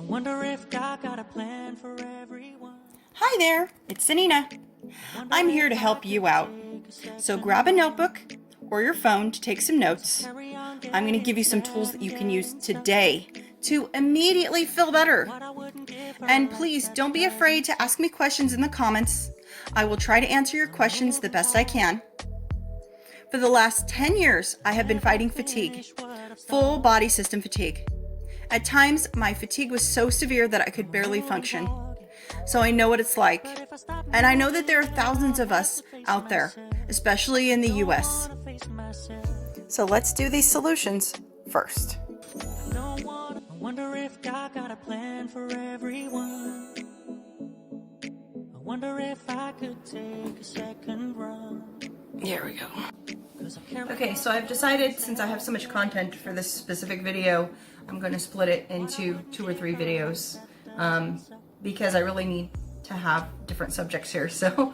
wonder if God got a plan for everyone. Hi there, it's Sanina. I'm here to help you out. So grab a notebook or your phone to take some notes. I'm going to give you some tools that you can use today to immediately feel better. And please don't be afraid to ask me questions in the comments. I will try to answer your questions the best I can. For the last 10 years, I have been fighting fatigue, full body system fatigue. At times, my fatigue was so severe that I could barely function. So I know what it's like. And I know that there are thousands of us out there, especially in the US. So let's do these solutions first. I wonder if God got a plan for everyone. I wonder if I could take a second run. Here we go. Okay, so I've decided, since I have so much content for this specific video, I'm going to split it into 2 or 3 videos because I really need to have different subjects here. So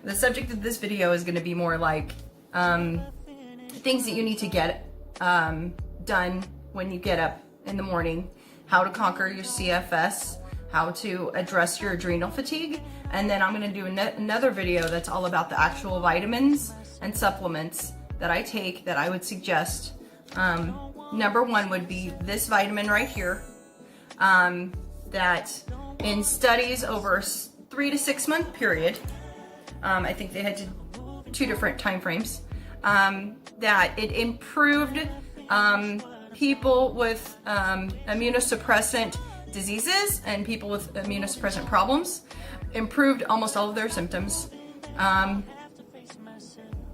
the subject of this video is going to be more like things that you need to get done when you get up in the morning, how to conquer your CFS, how to address your adrenal fatigue, and then I'm going to do another video that's all about the actual vitamins and supplements that I take that I would suggest. Number 1 would be this vitamin right here, that in studies over a 3 to 6 month period, I think they had 2 different time frames, that it improved people with immunosuppressant diseases and people with immunosuppressant problems, improved almost all of their symptoms.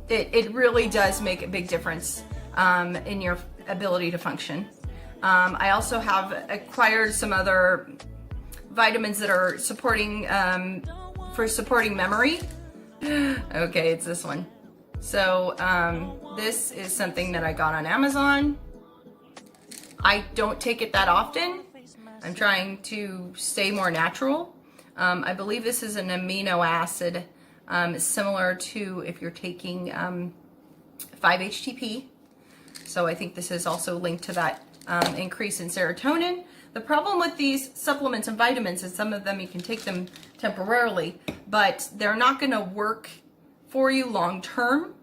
It really does make a big difference in your ability to function. I also have acquired some other vitamins that are supporting for supporting memory. Okay, it's this one. So this is something that I got on Amazon. I don't take it that often. I'm trying to stay more natural. I believe this is an amino acid similar to if you're taking 5-HTP. So I think this is also linked to that increase in serotonin. The problem with these supplements and vitamins is some of them you can take them temporarily, but they're not going to work for you long term,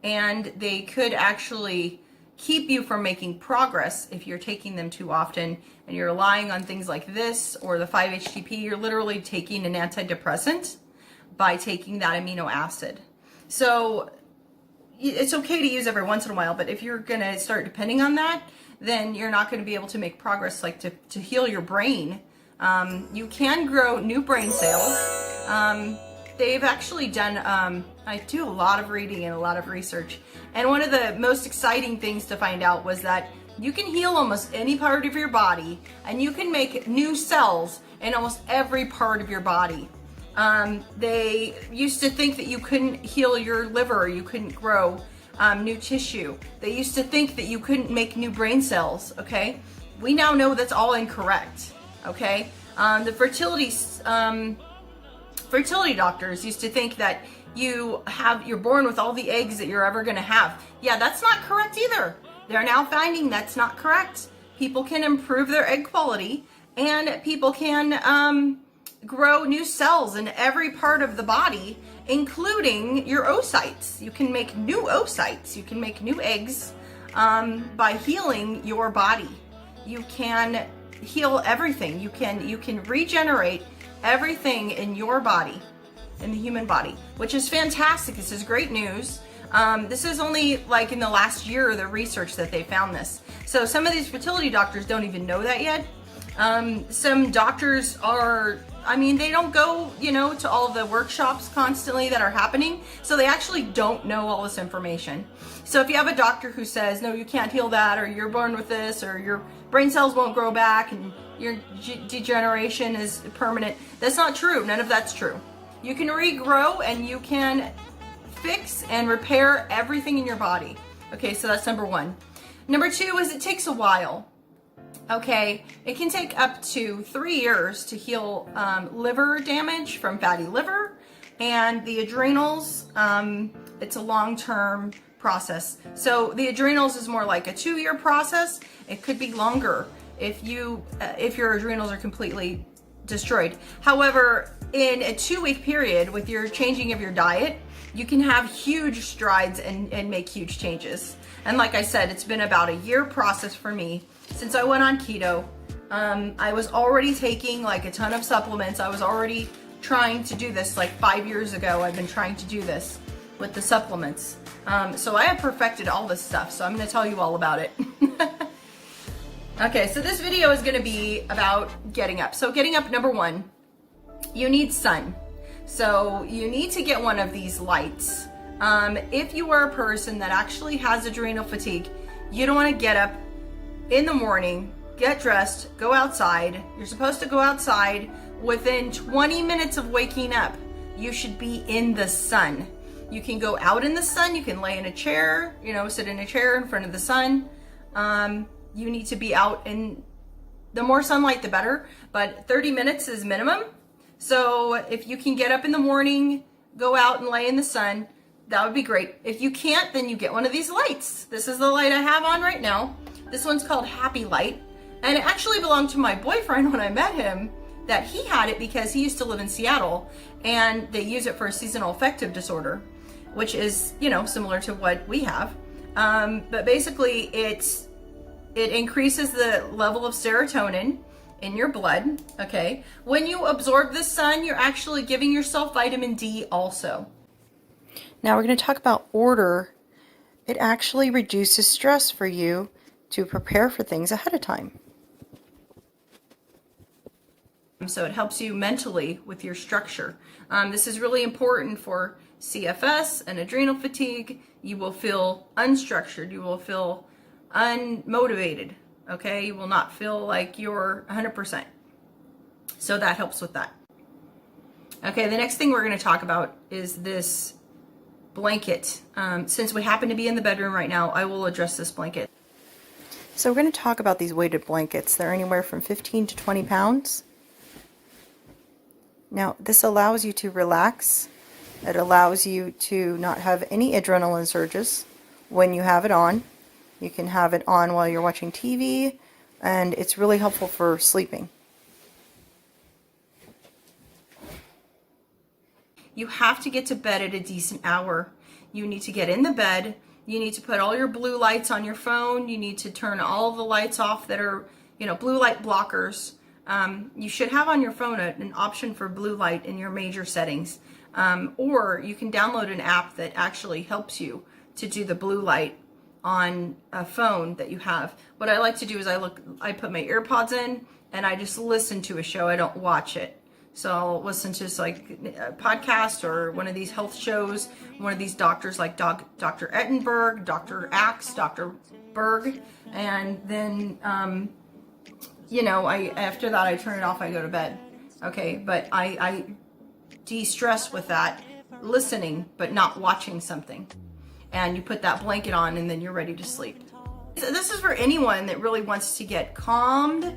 and they could actually keep you from making progress if you're taking them too often and you're relying on things like this or the 5-HTP. You're literally taking an antidepressant by taking that amino acid. So it's okay to use every once in a while, but if you're going to start depending on that, then you're not going to be able to make progress like to heal your brain. You can grow new brain cells. They've actually done, I do a lot of reading and a lot of research, and one of the most exciting things to find out was that you can heal almost any part of your body, and you can make new cells in almost every part of your body. They used to think that you couldn't heal your liver, you couldn't grow new tissue. They used to think that you couldn't make new brain cells, okay? We now know that's all incorrect, okay? The fertility doctors used to think that you're born with all the eggs that you're ever gonna have. Yeah, that's not correct either. They're now finding that's not correct. People can improve their egg quality, and people can grow new cells in every part of the body, including your oocytes. You can make new oocytes. You can make new eggs by healing your body. You can heal everything. You can regenerate everything in your body, in the human body, which is fantastic. This is great news. This is only like in the last year, the research that they found this. So some of these fertility doctors don't even know that yet. Some doctors are, they don't go, to all of the workshops constantly that are happening. So they actually don't know all this information. So if you have a doctor who says, no, you can't heal that, or you're born with this, or your brain cells won't grow back, and your degeneration is permanent, that's not true. None of that's true. You can regrow, and you can fix and repair everything in your body. Okay, so that's number 1. Number 2 is it takes a while. Okay, it can take up to 3 years to heal liver damage from fatty liver, and the adrenals, it's a long-term process. So the adrenals is more like a 2-year process. It could be longer. if your adrenals are completely destroyed. However, in a 2-week period with your changing of your diet, you can have huge strides and make huge changes. And like I said, it's been about a year process for me since I went on keto. I was already taking like a ton of supplements. I was already trying to do this like 5 years ago. I've been trying to do this with the supplements. So I have perfected all this stuff. So I'm going to tell you all about it. Okay, so this video is going to be about getting up. So getting up, number one, you need sun. So you need to get one of these lights. If you are a person that actually has adrenal fatigue, you don't want to get up in the morning, get dressed, go outside. You're supposed to go outside within 20 minutes of waking up. You should be in the sun. You can go out in the sun. You can lay in a chair, sit in a chair in front of the sun. You need to be out in the more sunlight, the better, but 30 minutes is minimum. So if you can get up in the morning, go out and lay in the sun, that would be great. If you can't, then you get one of these lights. This is the light I have on right now. This one's called Happy Light. And it actually belonged to my boyfriend when I met him, that he had it because he used to live in Seattle and they use it for a seasonal affective disorder, which is, similar to what we have. But basically it increases the level of serotonin in your blood, okay? When you absorb the sun, you're actually giving yourself vitamin D also. Now we're going to talk about order. It actually reduces stress for you to prepare for things ahead of time. So it helps you mentally with your structure. This is really important for CFS and adrenal fatigue. You will feel unstructured. You will feel unmotivated, okay? You will not feel like you're 100%. So that helps with that. Okay, the next thing we're going to talk about is this blanket. Since we happen to be in the bedroom right now, I will address this blanket. So we're going to talk about these weighted blankets. They're anywhere from 15 to 20 pounds. Now, this allows you to relax. It allows you to not have any adrenaline surges when you have it on. You can have it on while you're watching TV, and it's really helpful for sleeping. You have to get to bed at a decent hour. You need to get in the bed. You need to put all your blue lights on your phone. You need to turn all the lights off that are, blue light blockers. You should have on your phone an option for blue light in your major settings. Or you can download an app that actually helps you to do the blue light on a phone that you have. What I like to do is I put my earpods in and I just listen to a show. I don't watch it. So I'll listen to like a podcast or one of these health shows, one of these doctors like Dr. Ettenberg, Dr. Axe, Dr. Berg, and then after that I turn it off, I go to bed. Okay, but I de-stress with that, listening but not watching something. And you put that blanket on and then you're ready to sleep. So this is for anyone that really wants to get calmed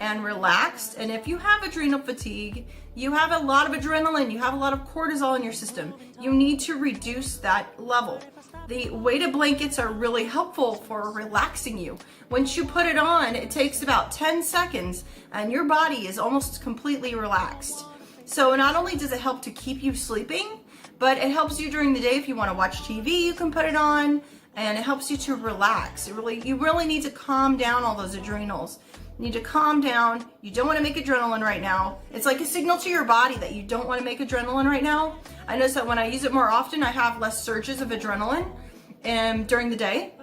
and relaxed. And if you have adrenal fatigue, you have a lot of adrenaline, you have a lot of cortisol in your system, you need to reduce that level. The weighted blankets are really helpful for relaxing you. Once you put it on, it takes about 10 seconds and your body is almost completely relaxed. So not only does it help to keep you sleeping, but it helps you during the day. If you want to watch TV, you can put it on, and it helps you to relax. You really need to calm down all those adrenals. You need to calm down. You don't want to make adrenaline right now. It's like a signal to your body that you don't want to make adrenaline right now. I notice that when I use it more often, I have less surges of adrenaline during the day.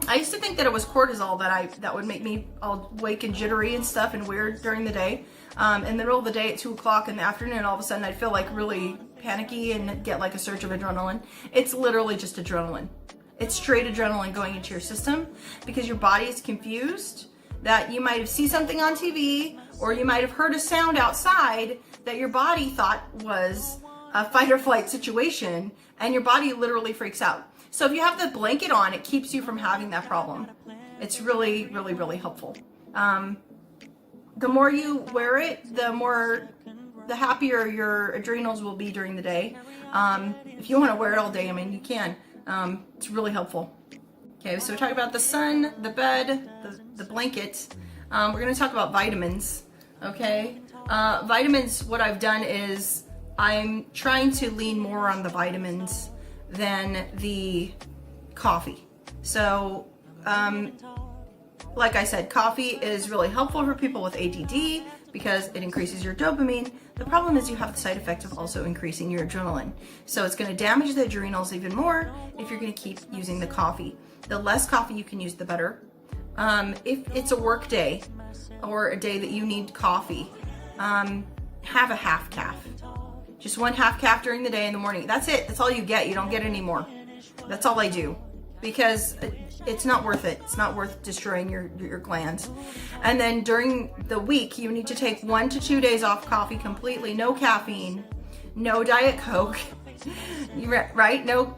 I used to think that it was cortisol that would make me all wake and jittery and stuff and weird during the day. In the middle of the day at 2 o'clock in the afternoon, all of a sudden I'd feel like really panicky and get like a surge of adrenaline. It's literally just adrenaline. It's straight adrenaline going into your system because your body is confused that you might have seen something on TV or you might have heard a sound outside that your body thought was a fight or flight situation, and your body literally freaks out. So if you have the blanket on, it keeps you from having that problem. It's really, really, really helpful. The more you wear it, the happier your adrenals will be during the day. If you want to wear it all day, you can. It's really helpful. Okay, so we're talking about the sun, the bed, the blanket. We're going to talk about vitamins, okay? Vitamins, what I've done is I'm trying to lean more on the vitamins than the coffee. So, like I said, coffee is really helpful for people with ADD because it increases your dopamine. The problem is you have the side effect of also increasing your adrenaline. So it's going to damage the adrenals even more if you're going to keep using the coffee. The less coffee you can use, the better. If it's a work day or a day that you need coffee, have a half caff. Just 1 half caff during the day in the morning. That's it. That's all you get. You don't get any more. That's all I do. Because it's not worth it. It's not worth destroying your glands. And then during the week, you need to take 1 to 2 days off coffee completely. No caffeine, no Diet Coke, right? No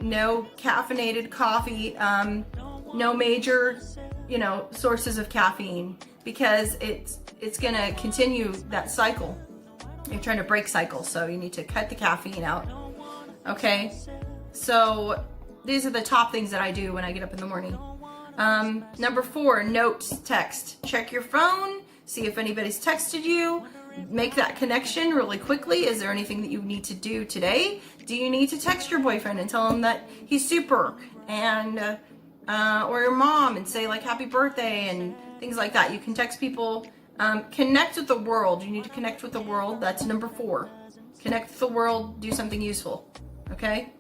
caffeinated coffee, no major, sources of caffeine, because it's gonna continue that cycle. You're trying to break cycles, so you need to cut the caffeine out. Okay, so these are the top things that I do when I get up in the morning. Number 4, note, text. Check your phone, see if anybody's texted you, make that connection really quickly. Is there anything that you need to do today? Do you need to text your boyfriend and tell him that he's super, and or your mom and say like happy birthday and things like that? You can text people. Connect with the world. You need to connect with the world. That's number 4. Connect with the world, do something useful. Okay?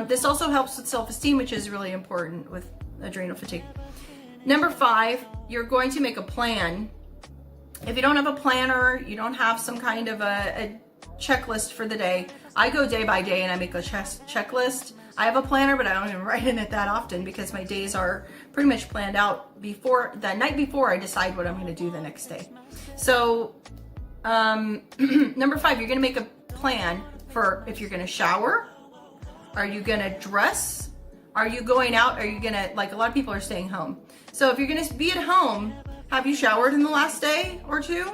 This also helps with self-esteem, which is really important with adrenal fatigue. Number 5, you're going to make a plan. If you don't have a planner, you don't have some kind of a checklist for the day, I go day by day and I make a checklist. I have a planner, but I don't even write in it that often because my days are pretty much planned out before the night before I decide what I'm going to do the next day. So, number 5, you're going to make a plan for if you're going to shower. Are you going to dress? Are you going out? Are you going to, like a lot of people are staying home. So if you're going to be at home, have you showered in the last day or 2?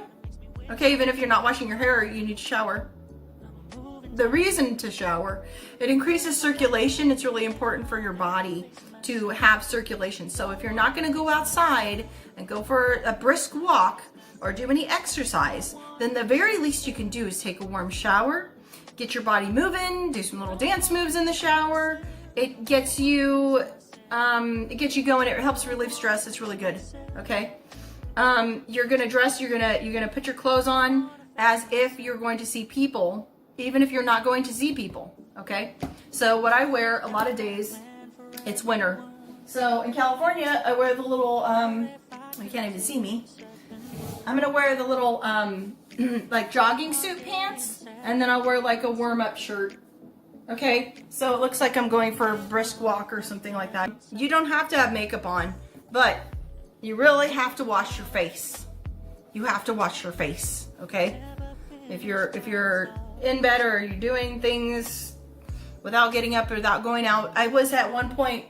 Okay, even if you're not washing your hair, you need to shower. The reason to shower, it increases circulation. It's really important for your body to have circulation. So if you're not going to go outside and go for a brisk walk or do any exercise, then the very least you can do is take a warm shower, get your body moving, do some little dance moves in the shower. It gets you going. It helps relieve stress. It's really good. Okay. You're gonna dress. You're gonna put your clothes on as if you're going to see people, even if you're not going to see people. Okay. So what I wear a lot of days, it's winter. So in California, I wear the little. You can't even see me. I'm gonna wear the little like jogging suit pants, and then I'll wear like a warm-up shirt. Okay, so it looks like I'm going for a brisk walk or something like that. You don't have to have makeup on, but you really have to wash your face. You have to wash your face, okay? If you're in bed or you're doing things without getting up or without going out. I was at one point,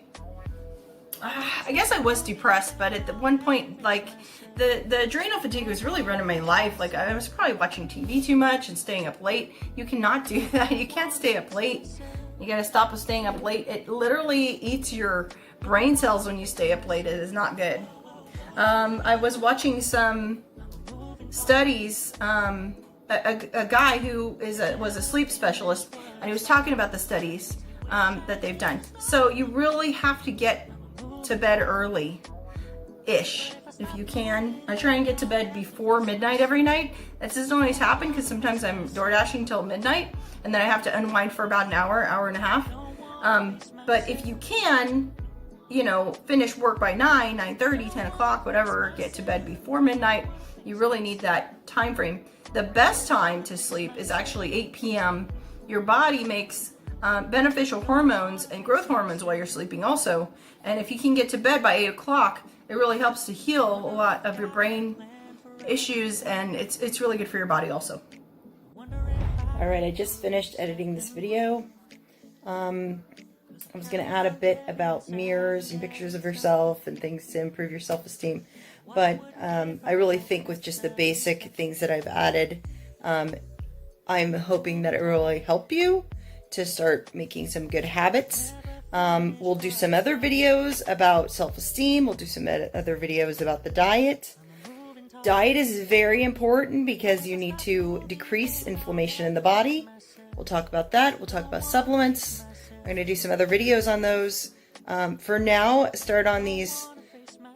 I guess I was depressed, but at one point, like, the adrenal fatigue was really running my life. Like, I was probably watching TV too much and staying up late. You cannot do that. You can't stay up late. You gotta stop with staying up late. It literally eats your brain cells when you stay up late. It is not good. I was watching some studies, a guy who was a sleep specialist, and he was talking about the studies that they've done. So you really have to get to bed early-ish if you can. I try and get to bed before midnight every night. That doesn't always happen because sometimes I'm door dashing till midnight and then I have to unwind for about an hour and a half. But if you can, finish work by 9, 9:30, 10 o'clock, whatever, get to bed before midnight, you really need that time frame. The best time to sleep is actually 8 p.m. Your body makes beneficial hormones and growth hormones while you're sleeping also. And if you can get to bed by 8 o'clock, it really helps to heal a lot of your brain issues, and it's really good for your body also. All right, I just finished editing this video. I was going to add a bit about mirrors and pictures of yourself and things to improve your self-esteem. But I really think with just the basic things that I've added, I'm hoping that it will really help you to start making some good habits. We'll do some other videos about self-esteem. We'll do some other videos about the diet. Diet is very important because you need to decrease inflammation in the body. We'll talk about that. We'll talk about supplements. I'm going to do some other videos on those. For now, start on these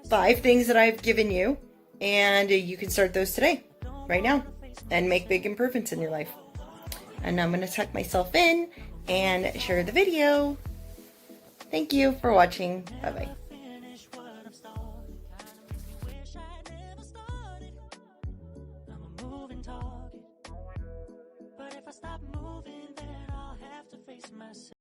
5 things that I've given you, and you can start those today, right now, and make big improvements in your life. And I'm going to tuck myself in and share the video. Thank you for watching. Bye-bye. But if I stop moving, then I'll have to face myself.